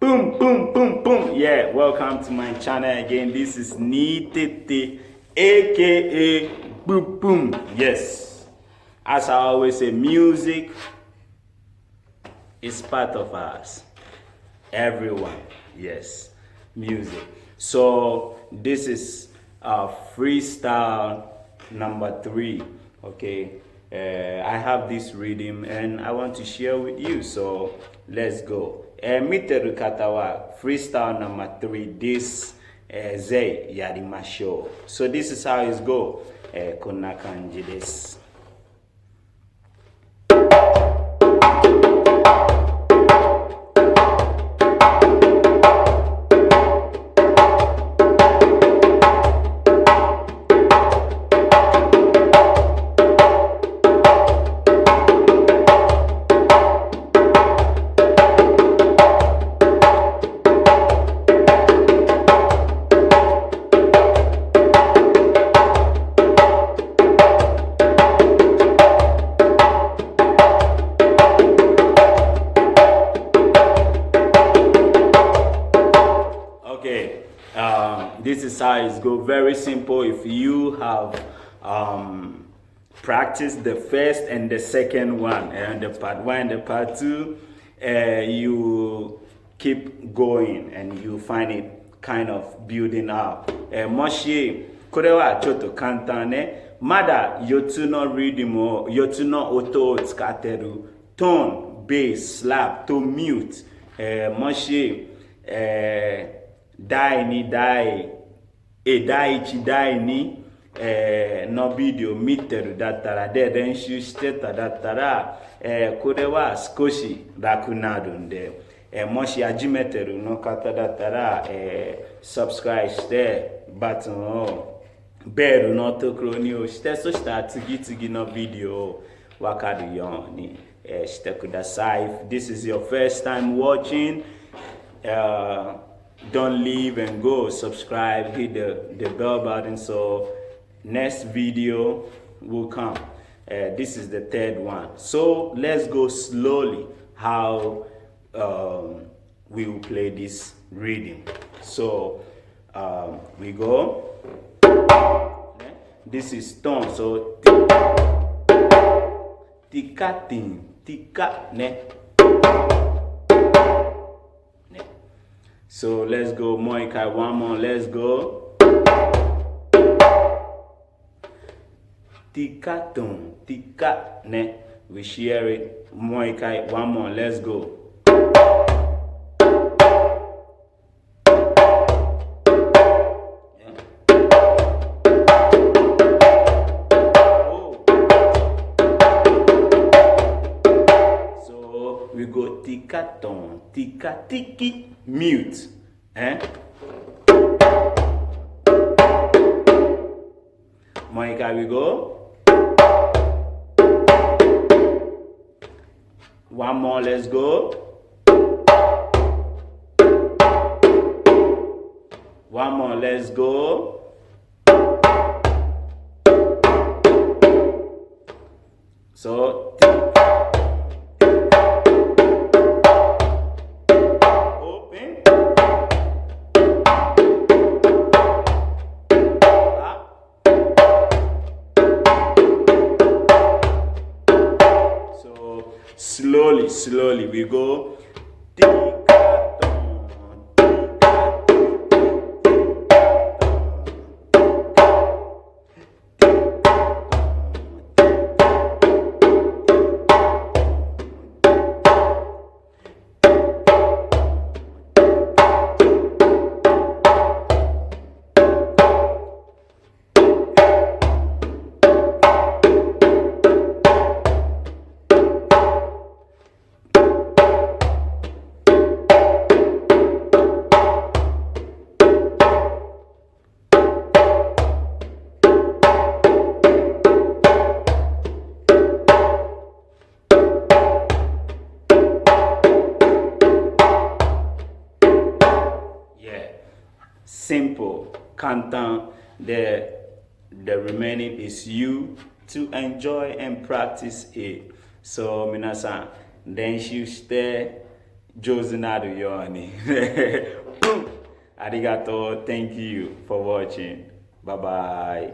Boom, boom, boom, boom. Yeah, welcome to my channel again. This is Nitete, aka Boom Boom. Yes, as I always say, music is part of us. Everyone, yes, music. So this is freestyle number 3. Okay, I have this rhythm and I want to share with you. So let's go. Miteru katawa freestyle number 3. This Zay Yarimasho. So this is how it go. Kona kanji desu. Okay, this is how it go. Very simple. If you have practiced the first and the second one, and the part 1 and the part 2, you keep going and you find it kind of building up. Moshi korewa choto kantane mada yotuno rhythm o yotuno auto tsukateru tone bass slap to mute. Moshi dai ni dai dai dai ni no video miteru dattara de denshu shiteta dattara korewa skoshi raku naru nde moshi hajimeteru no kata dattara subscribe shite button o bell no tokoro ni o shite so shita tsugi no video wakaru yo ni shite kudasai. If this is your first time watching, don't leave and go subscribe, hit the bell button so next video will come. This is the 3rd one. So let's go slowly how we will play this rhythm. So we go. This is tone. So tika tin tika ne. So let's go Moikai, one more, let's go. Tika ton, tika ne. We share it. Moikai, one more, let's go. Yeah. Oh. So we go tika ton, tika tiki. Mute, Monica, we go. One more, let's go. One more, let's go. So slowly we go. Simple, kantan. The remaining is you to enjoy and practice it. So minasan, denshu shite 上手なるように。ありがとう。Thank you for watching. Bye bye.